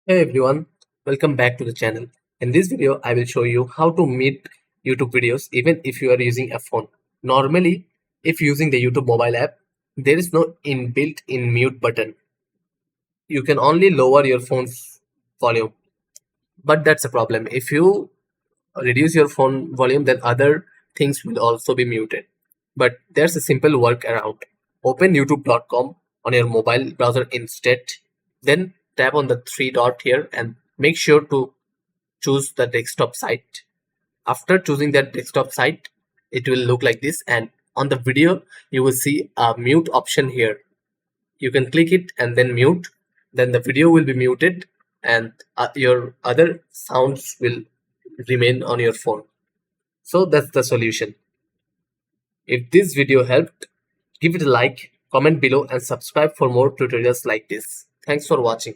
Hey everyone, welcome back to the channel. In this video, I will show you how to mute YouTube videos even if you are using a phone. Normally, if using the YouTube mobile app, there is no inbuilt in mute button. You can only lower your phone's volume, but that's a problem. If you reduce your phone volume, then other things will also be muted. But there's a simple workaround. Open youtube.com on your mobile browser instead, then tap on the three dot here and make sure to choose the desktop site. After choosing that desktop site, it will look like this, and on the video you will see a mute option here. You can click it and then mute, then the video will be muted and your other sounds will remain on your phone. So that's the solution. If this video helped, give it a like, comment below and subscribe for more tutorials like this. Thanks for watching.